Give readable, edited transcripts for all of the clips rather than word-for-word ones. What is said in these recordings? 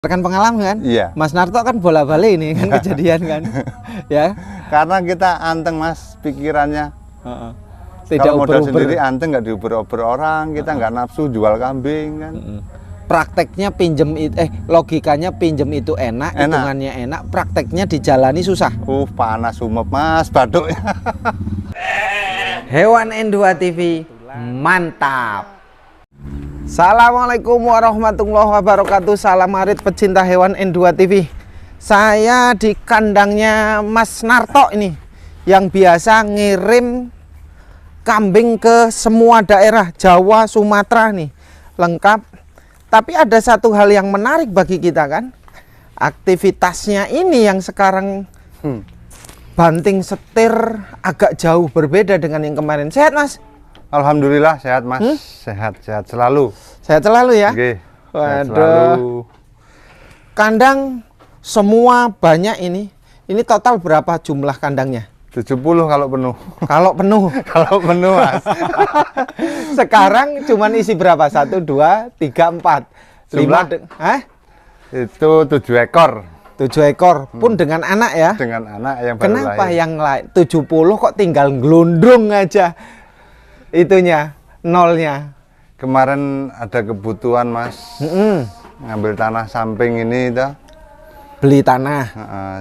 Rekan pengalaman kan? Iya. Mas Narto kan bola-balik ini kan kejadian kan, ya? Karena kita anteng mas pikirannya. Tidak Kalau modal uber-uber. sendiri anteng nggak diuber-uber orang, kita nggak nafsu jual kambing kan. Prakteknya pinjem logikanya pinjem itu enak, hitungannya enak, prakteknya dijalani susah. Panas umep mas baduknya. Hewan N2 TV mantap. Assalamualaikum warahmatullahi wabarakatuh. Salam arit pecinta hewan N2 TV. Saya di kandangnya Mas Narto ini, yang biasa ngirim kambing ke semua daerah Jawa, Sumatera nih, lengkap. Tapi ada satu hal yang menarik bagi kita kan, aktivitasnya ini yang sekarang banting setir agak jauh berbeda dengan yang kemarin. Sehat Mas? Alhamdulillah sehat mas, sehat selalu. Sehat selalu ya. Oke, sehat Waduh. selalu. Kandang semua banyak ini. Ini total berapa jumlah kandangnya? 70 kalau penuh. Kalau penuh. Kalau penuh mas. Sekarang cuman isi berapa? 1, 2, 3, 4, 5. Hah? Itu 7 ekor. 7 ekor pun dengan anak ya. Dengan anak yang baru Kenapa lahir. yang lain 70 kok tinggal gelundrung aja itunya, nolnya? Kemarin ada kebutuhan mas, ngambil tanah samping ini itu. Beli tanah.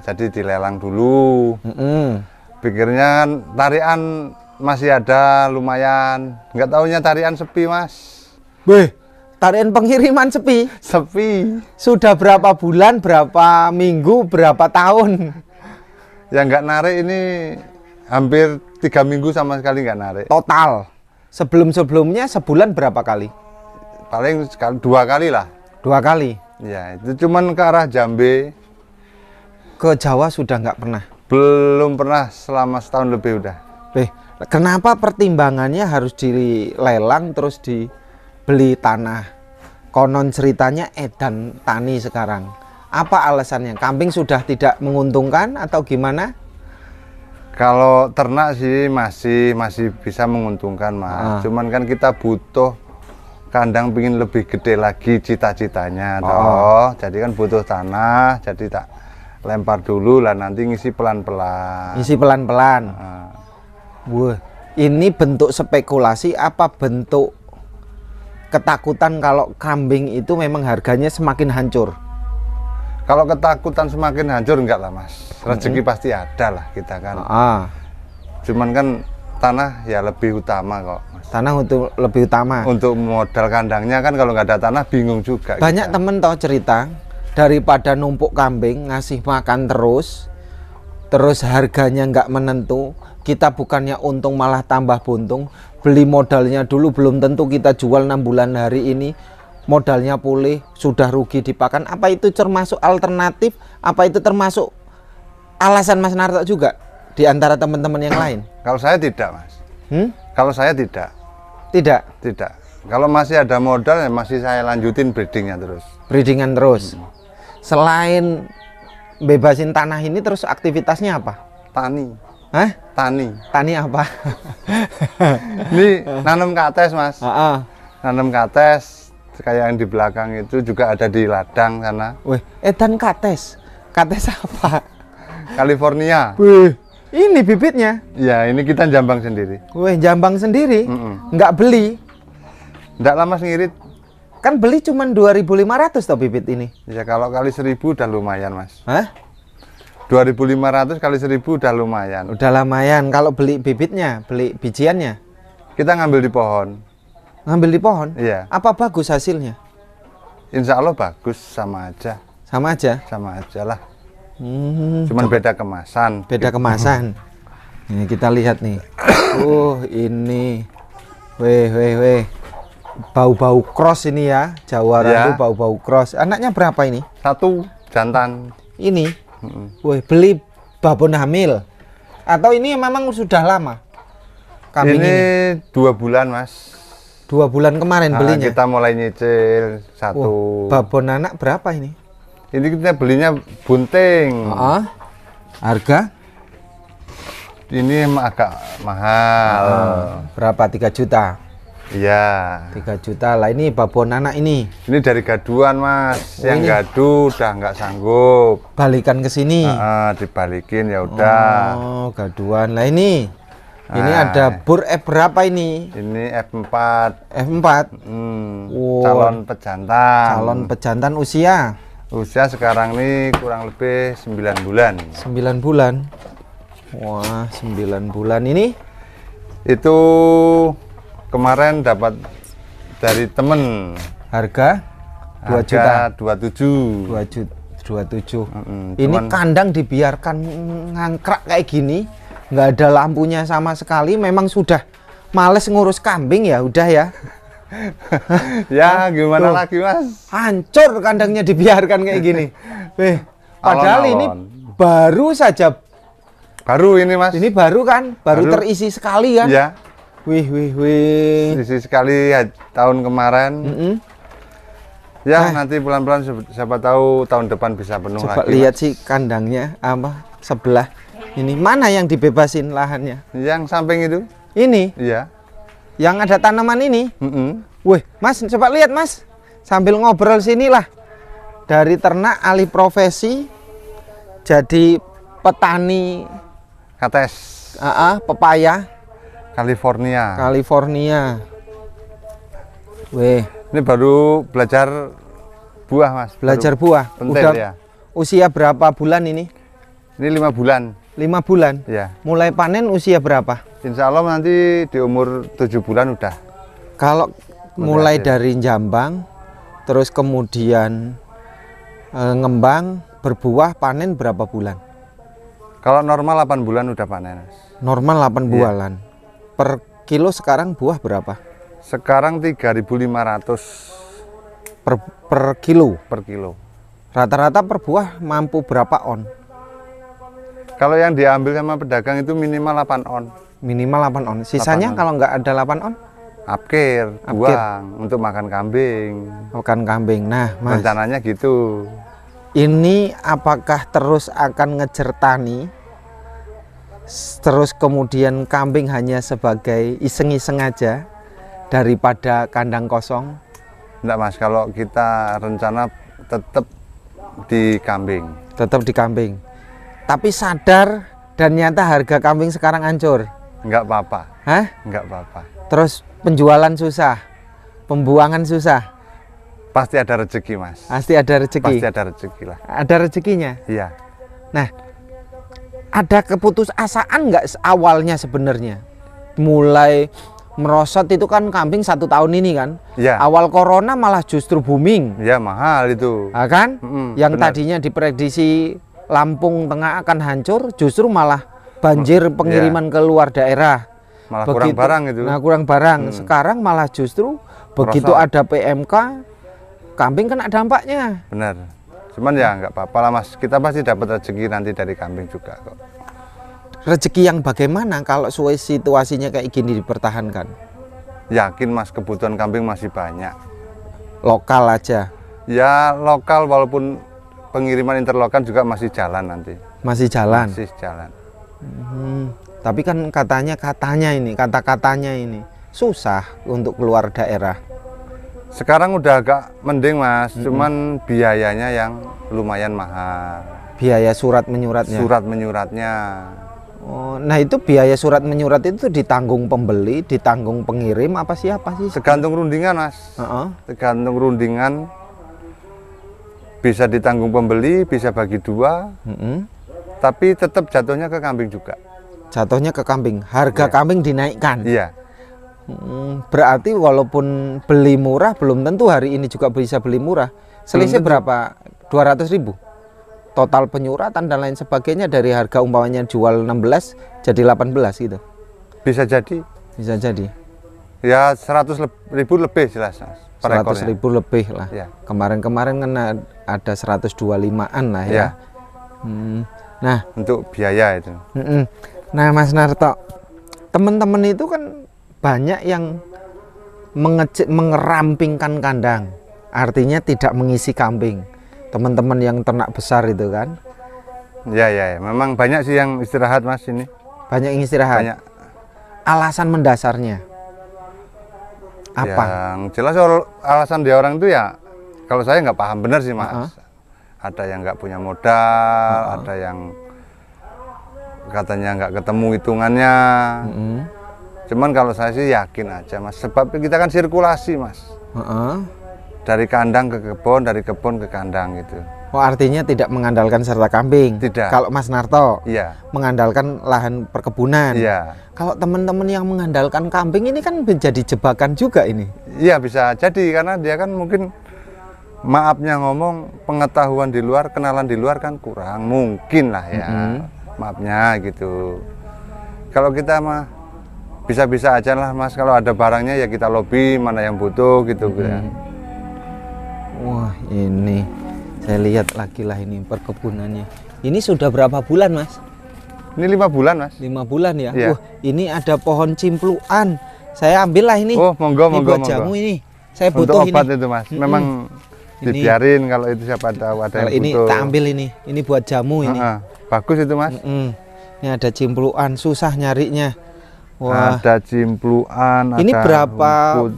Jadi dilelang dulu. Pikirnya kan tarian masih ada lumayan. Nggak taunya tarian sepi mas. Beh, tarian pengiriman sepi. Sepi. Sudah berapa bulan, berapa minggu, berapa tahun? Yang nggak narik ini hampir 3 minggu sama sekali nggak narik. Total. Sebelum-sebelumnya sebulan berapa kali? Paling 2 kali lah. 2 kali. Ya itu cuman ke arah Jambe. Ke Jawa sudah nggak pernah. Belum pernah selama setahun lebih udah. Kenapa pertimbangannya harus dilelang terus dibeli tanah? Konon ceritanya edan tani sekarang. Apa alasannya? Kambing sudah tidak menguntungkan atau gimana? Kalau ternak sih masih bisa menguntungkan mas. Cuman kan kita butuh kandang pingin lebih gede lagi cita-citanya. Jadi kan butuh tanah. Jadi tak lempar dulu lah, nanti ngisi pelan-pelan. Isi pelan-pelan. Wah, ini bentuk spekulasi apa bentuk ketakutan kalau kambing itu memang harganya semakin hancur? Kalau ketakutan semakin hancur enggak lah mas. Rezeki pasti ada lah kita kan. Cuman kan tanah ya lebih utama kok mas. Tanah untuk lebih utama. Untuk modal kandangnya kan kalau nggak ada tanah bingung juga. Banyak temen tahu cerita, daripada numpuk kambing ngasih makan terus harganya nggak menentu, kita bukannya untung malah tambah buntung. Beli modalnya dulu belum tentu kita jual 6 bulan hari ini, modalnya pulih, sudah rugi di pakan. Apa itu termasuk alternatif? Apa itu termasuk alasan Mas Narto juga di antara teman-teman yang lain? Kalau saya tidak mas. Kalau saya tidak. Tidak. Kalau masih ada modal ya masih saya lanjutin breedingnya terus. Breedingan terus. Selain bebasin tanah ini terus aktivitasnya apa? Tani. Hah? Tani. Tani apa? Ini nanam kates mas. Nanam kates. Kayak yang di belakang itu juga ada di ladang sana. Wih, edan kates. Kates apa? California. Wih, ini bibitnya. Ya ini kita jambang sendiri. Wih, jambang sendiri. Nggak beli. Nggak lama ngirit. Kan beli cuma 2.500 toh bibit ini. Ya kalau kali 1.000 udah lumayan mas. Hah? 2.500 kali 1.000 udah lumayan. Udah lumayan. Kalau beli bibitnya, beli bijiannya. Kita ngambil di pohon. Ngambil di pohon? Iya. Apa bagus hasilnya? Insya Allah bagus, sama aja. Sama aja? Sama aja lah. Cuman beda kemasan. Beda kemasan. Ini kita lihat nih. Ini. Weh. Bau-bau cross ini ya. Jawaran itu bau-bau cross. Anaknya berapa ini? 1 jantan. Ini. Wih, beli babon hamil. Atau ini memang sudah lama? Kambing ini 2 bulan mas. 2 bulan kemarin belinya. Kita mulai nyicil 1. Babon anak berapa ini? Ini kita belinya bunting. Harga? Ini agak mahal. Berapa? 3 juta. Iya. 3 juta lah. Ini babon anak ini. Ini dari gaduan Mas. Oh, yang ini gaduh udah nggak sanggup. balikan ke sini. Dibalikin ya udah. Oh, gaduan. Lah ini ada bur F berapa ini? Ini F4. F4. Wow. Calon pejantan. Calon pejantan usia sekarang ini kurang lebih 9 bulan. 9 bulan. Wah, 9 bulan ini. Itu kemarin dapat dari temen. Harga 2 juta. 27. 27. Ini Cuman kandang dibiarkan ngangkrak kayak gini, nggak ada lampunya sama sekali. Memang sudah males ngurus kambing ya, udah ya. Ya gimana lagi Mas? Hancur kandangnya dibiarkan kayak gini. Padahal ini baru saja. Baru ini Mas. Ini baru kan, baru terisi sekali kan? Ya. Wih. Terisi sekali ya, tahun kemarin. Ya nanti pelan-pelan siapa tahu tahun depan bisa penuh coba lagi. Lihat sih kandangnya sebelah. Ini mana yang dibebasin lahannya? Yang samping itu? Ini. Iya. Yang ada tanaman ini. Wih, Mas, coba lihat Mas. Sambil ngobrol sinilah. Dari ternak alih profesi jadi petani Kates. Pepaya California. Wih, ini baru belajar buah Mas. Belajar buah. Pentil, udah ya. Usia berapa bulan ini? Ini 5 bulan. 5 bulan. Ya. Mulai panen usia berapa? Insya Allah nanti di umur 7 bulan udah. Kalau mulai dari jambang, terus kemudian ngembang, berbuah, panen berapa bulan? Kalau normal 8 bulan udah panen Mas. Normal 8 bulan. Per kilo sekarang buah berapa? Sekarang 3.500 per kilo. per kilo. Rata-rata per buah mampu berapa on? Kalau yang diambil sama pedagang itu minimal 8 on. Minimal 8 on. Sisanya 8 on. kalau nggak ada 8 on? Apkir, buang untuk makan kambing. Makan kambing. Nah, Mas, rencananya gitu. ini apakah terus akan ngejar tani? Terus kemudian kambing hanya sebagai iseng-iseng aja daripada kandang kosong? Enggak Mas, kalau kita rencana tetap di kambing. Tetap di kambing. Tapi sadar dan nyata harga kambing sekarang hancur. Enggak apa-apa. Hah? Enggak apa-apa. Terus penjualan susah, pembuangan susah. Pasti ada rezeki Mas. Pasti ada rezeki. Pasti ada rezeki lah. Ada rezekinya. Iya. Nah, ada keputusasaan nggak awalnya sebenarnya? Mulai merosot itu kan kambing 1 tahun ini kan? Iya. Awal corona malah justru booming. Ya mahal itu. Nah, kan? Yang benar. tadinya diprediksi Lampung Tengah akan hancur, justru malah banjir pengiriman ke luar daerah. Malah kurang barang itu. Nah, kurang barang. Sekarang malah justru begitu ada PMK, kambing kena dampaknya. Benar. Cuman ya nggak apa-apa lah Mas. Kita pasti dapat rezeki nanti dari kambing juga kok. Rezeki yang bagaimana kalau situasinya kayak gini dipertahankan? Yakin Mas, kebutuhan kambing masih banyak. Lokal aja. Ya lokal, walaupun pengiriman interlokal juga masih jalan nanti. Masih jalan. Masih jalan. Tapi kan kata-katanya ini susah untuk keluar daerah. Sekarang udah agak mending Mas, cuman biayanya yang lumayan mahal. Biaya surat menyuratnya. Surat menyuratnya. Oh, nah itu biaya surat menyurat itu ditanggung pembeli, ditanggung pengirim apa siapa sih? Tergantung rundingan Mas. Tergantung rundingan. Bisa ditanggung pembeli, bisa bagi 2. Tapi tetap jatuhnya ke kambing juga. Jatuhnya ke kambing. Harga kambing dinaikkan. Iya. Berarti walaupun beli murah belum tentu hari ini juga bisa beli murah. Selisih berapa? 200.000. Total penyuratan dan lain sebagainya dari harga umpamanya jual 16 jadi 18 gitu. Bisa jadi. Bisa jadi. Ya 100.000 lebih jelas Mas. 100.000 lebih lah. Ya. Kemarin kan ada 125-an lah ya. Nah, untuk biaya itu. Nah, Mas Narto, teman-teman itu kan banyak yang mengerampingkan kandang, artinya tidak mengisi kambing. Teman-teman yang ternak besar itu kan? Ya, memang banyak sih yang istirahat Mas ini. Banyak yang istirahat. Banyak. Alasan mendasarnya? Apa? Yang jelas alasan dia orang itu ya, kalau saya nggak paham benar sih Mas. Ada yang nggak punya modal, ada yang katanya nggak ketemu hitungannya. Cuman kalau saya sih yakin aja Mas, sebab kita kan sirkulasi Mas. Dari kandang ke kebun, dari kebun ke kandang gitu. Oh, artinya tidak mengandalkan serta kambing. Tidak. Kalau Mas Narto Iya. mengandalkan lahan perkebunan. Iya. Kalau teman-teman yang mengandalkan kambing ini kan menjadi jebakan juga ini. Iya bisa jadi, karena dia kan mungkin maafnya ngomong pengetahuan di luar, kenalan di luar kan kurang, mungkin lah ya. Maafnya gitu. Kalau kita mah bisa-bisa aja lah Mas, kalau ada barangnya ya kita lobby, mana yang butuh gitu ya. Wah, ini saya lihat lagi lah ini perkebunannya. Ini sudah berapa bulan Mas? Ini 5 bulan Mas. 5 bulan ya? Iya. Wah, ini ada pohon cimpluan. Saya ambil lah ini. Oh, monggo, Ini monggo, buat monggo. jamu ini. Saya Untuk butuh obat ini. itu Mas, memang Ini. dibiarin kalau itu siapa tahu ada Kalau yang ini butuh. tak ambil ini. Ini buat jamu ini. Bagus itu Mas. Ini ada cimpluan, susah nyarinya. Wah, Ada cimpluan, ini ada berapa rumput.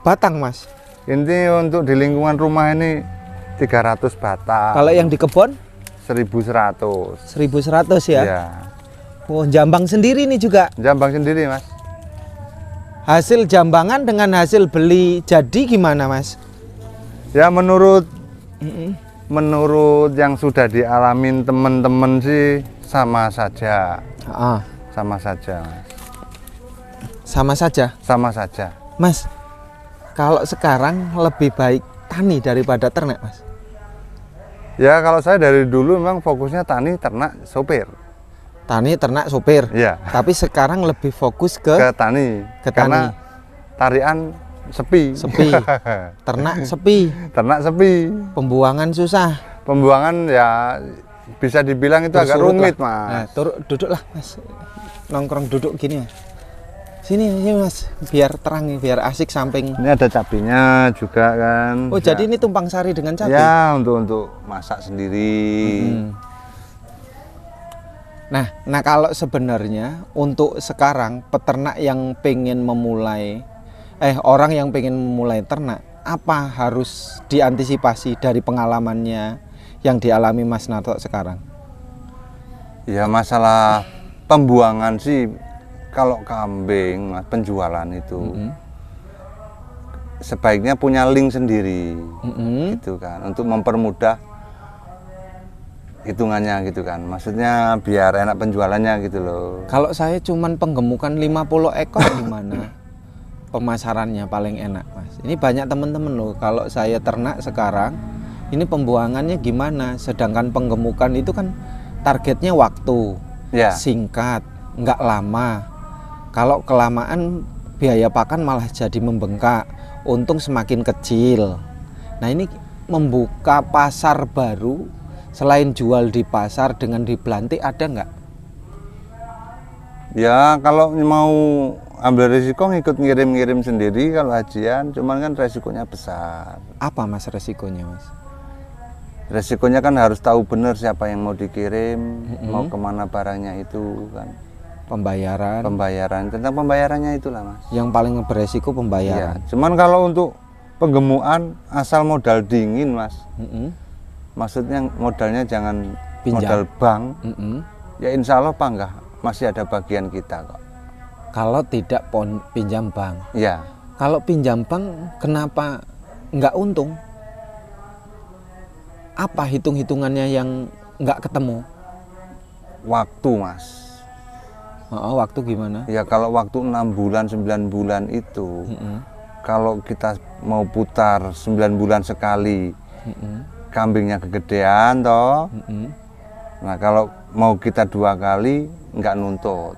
batang Mas? Ini untuk di lingkungan rumah ini 300 batang. Kalau yang di kebun 1100. 1100 ya? Iya. Oh, jambang sendiri ini juga. Jambang sendiri Mas. Hasil jambangan dengan hasil beli jadi gimana Mas? Ya menurut yang sudah dialamin teman-teman sih sama saja. Sama saja Mas. Sama saja. Sama saja. Mas, kalau sekarang lebih baik tani daripada ternak Mas? Ya kalau saya dari dulu memang fokusnya tani, ternak, sopir. Tani, ternak, sopir. Iya. Tapi sekarang lebih fokus ke tani. ke Karena tarian sepi. sepi. Ternak sepi. Ternak sepi. Pembuangan susah. Pembuangan ya bisa dibilang itu agak Bersurut rumit lah. Mas. Nah, duduk lah Mas. Nongkrong duduk gini Mas. Sini Mas, biar terang, biar asik samping. Ini ada cabenya juga kan. Oh, jadi ini tumpang sari dengan cabai? Ya, untuk masak sendiri. Nah kalau sebenarnya untuk sekarang peternak yang pengen memulai, orang yang pengen memulai ternak, apa harus diantisipasi dari pengalamannya yang dialami Mas Narto sekarang? Ya masalah pembuangan sih, kalau kambing Mas, penjualan itu sebaiknya punya link sendiri, gitu kan, untuk mempermudah hitungannya gitu kan, maksudnya biar enak penjualannya gitu loh. Kalau saya cuman penggemukan 50 ekor gimana pemasarannya paling enak Mas? Ini banyak teman-teman loh, kalau saya ternak sekarang ini pembuangannya gimana, sedangkan penggemukan itu kan targetnya waktu singkat, nggak lama. Kalau kelamaan biaya pakan malah jadi membengkak, untung semakin kecil. Nah ini membuka pasar baru selain jual di pasar dengan di Belantik ada nggak? Ya kalau mau ambil risiko ngikut ngirim-ngirim sendiri kalau hajian, cuman kan resikonya besar. Apa Mas resikonya Mas? Resikonya kan harus tahu benar siapa yang mau dikirim, mau kemana barangnya itu kan. Pembayaran, tentang pembayarannya itulah Mas. Yang paling beresiko pembayaran. Iya. Cuman kalau untuk penggemukan asal modal dingin Mas. Maksudnya modalnya jangan Pinjam. modal bank. Ya insya Allah panggah masih ada bagian kita kok. Kalau tidak pinjam bank. Iya. Kalau pinjam bank kenapa nggak untung? Apa hitung-hitungannya yang nggak ketemu? Waktu Mas. Waktu gimana? Ya kalau waktu 6 bulan 9 bulan itu kalau kita mau putar 9 bulan sekali, kambingnya kegedean toh. Nah kalau mau kita 2 kali nggak nuntut.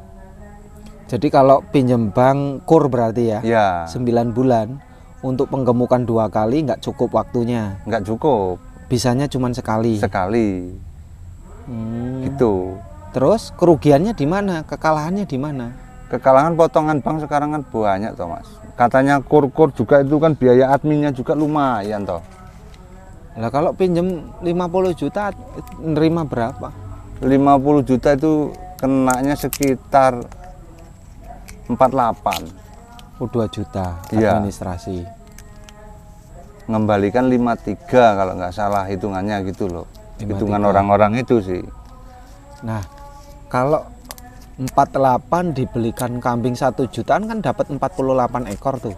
Jadi kalau pinjam bank kur berarti ya? Ya. 9 bulan untuk penggemukan 2 kali nggak cukup waktunya? Nggak cukup. Bisanya cuma sekali? Sekali. Gitu. Terus kerugiannya di mana? Kekalahannya di mana? Kekalahan potongan bank sekarang kan banyak toh Mas. Katanya kur-kur juga itu kan biaya adminnya juga lumayan toh. Lah kalau pinjam 50 juta nerima berapa? 50 juta itu kenanya sekitar 48. Oh, 2 juta Iya. administrasi. Ngembalikan 53 kalau nggak salah hitungannya gitu loh. 53. Hitungan orang-orang itu sih. Nah, kalau 48 dibelikan kambing 1 jutaan kan dapat 48 ekor tuh.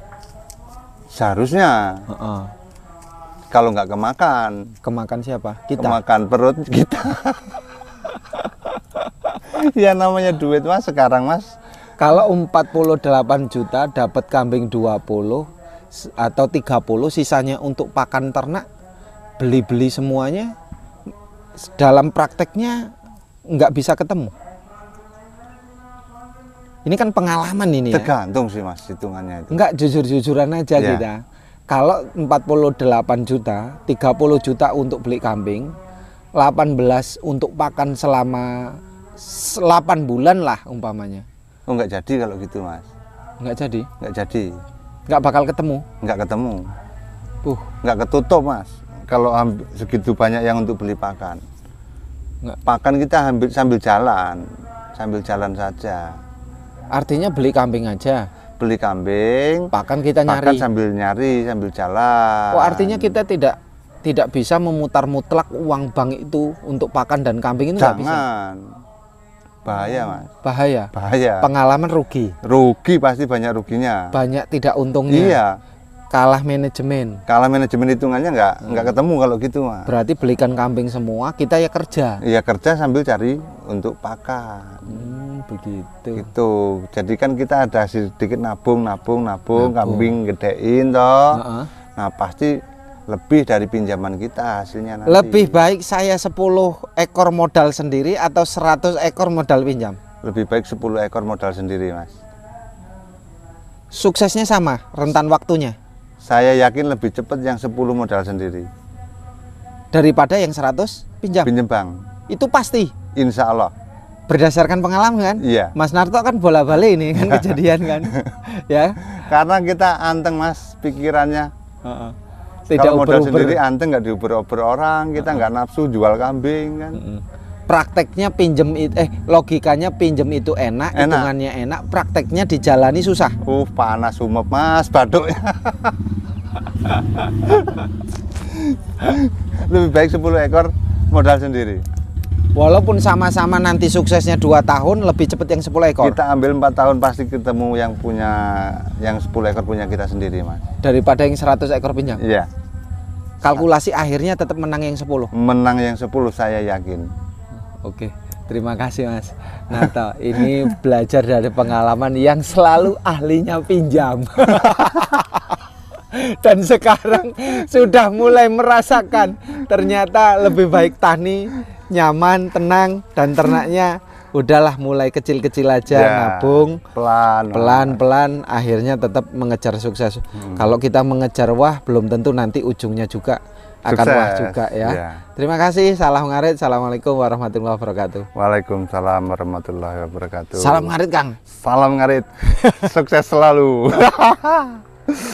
Seharusnya Heeh. kalau nggak kemakan, Kemakan siapa? Kita. kemakan perut kita. Ya namanya duit mas sekarang mas. Kalau 48 juta dapat kambing 20 atau 30, sisanya untuk pakan ternak, beli-beli semuanya, dalam prakteknya nggak bisa ketemu. Ini kan pengalaman ini ya. Tergantung sih mas hitungannya itu. Enggak, jujur-jujuran aja Iya. kita. Kalau 48 juta, 30 juta untuk beli kambing, 18 untuk pakan selama 8 bulan lah umpamanya. Oh nggak jadi kalau gitu mas. Enggak jadi, Nggak jadi. enggak bakal ketemu. Nggak ketemu. Nggak Ketutup mas. Kalau segitu banyak yang untuk beli pakan. Nggak. Pakan kita sambil jalan saja. Artinya beli kambing aja, Beli kambing, pakan kita pakan nyari. sambil nyari, sambil jalan. Oh, artinya kita tidak bisa memutar mutlak uang bank itu untuk pakan dan kambing itu nggak bisa. Jangan. Bahaya mas. Bahaya. Bahaya. Pengalaman rugi, Rugi pasti banyak ruginya. banyak tidak untungnya. Iya. Kalah manajemen. Kalau manajemen hitungannya nggak ketemu kalau gitu mas. Berarti belikan kambing semua, kita ya kerja. Iya kerja sambil cari untuk pakan. Begitu. Gitu. Jadi kan kita ada sedikit nabung, kambing gedein toh. Heeh. Nah pasti lebih dari pinjaman kita hasilnya nanti. Lebih baik saya 10 ekor modal sendiri atau 100 ekor modal pinjam? Lebih baik 10 ekor modal sendiri mas. Suksesnya sama, rentan waktunya, Saya yakin lebih cepat yang 10 modal sendiri. daripada yang 100 pinjam. Pinjem bank. Itu pasti. Insya Allah. Berdasarkan pengalaman kan? Iya. Mas Narto kan bola-balik ini kan kejadian kan. Ya. Karena kita anteng mas pikirannya. Tidak Kalau modal uber-uber. sendiri anteng nggak diuber-uber orang. Kita nggak nafsu jual kambing kan. Prakteknya logikanya pinjem itu enak, hitungannya enak, prakteknya dijalani susah. Panas sumep mas baduknya. Lebih baik 10 ekor modal sendiri. Walaupun sama-sama nanti suksesnya 2 tahun, lebih cepat yang 10 ekor. Kita ambil 4 tahun pasti ketemu yang 10 ekor punya kita sendiri mas. Daripada yang 100 ekor pinjam. Iya. Kalkulasi akhirnya tetap menang yang 10. Menang yang 10 saya yakin. Oke, terima kasih Mas Narto. Ini belajar dari pengalaman yang selalu ahlinya pinjam. Dan sekarang sudah mulai merasakan ternyata lebih baik tani, nyaman, tenang, dan ternaknya udahlah mulai kecil-kecil aja, Ya, nabung pelan-pelan. akhirnya tetap mengejar sukses. Kalau kita mengejar wah belum tentu nanti ujungnya juga akan Sukses, wah juga ya. ya. Terima kasih, salam ngarit. Assalamualaikum warahmatullahi wabarakatuh. Waalaikumsalam warahmatullahi wabarakatuh. Salam ngarit Kang. Salam ngarit. Sukses selalu.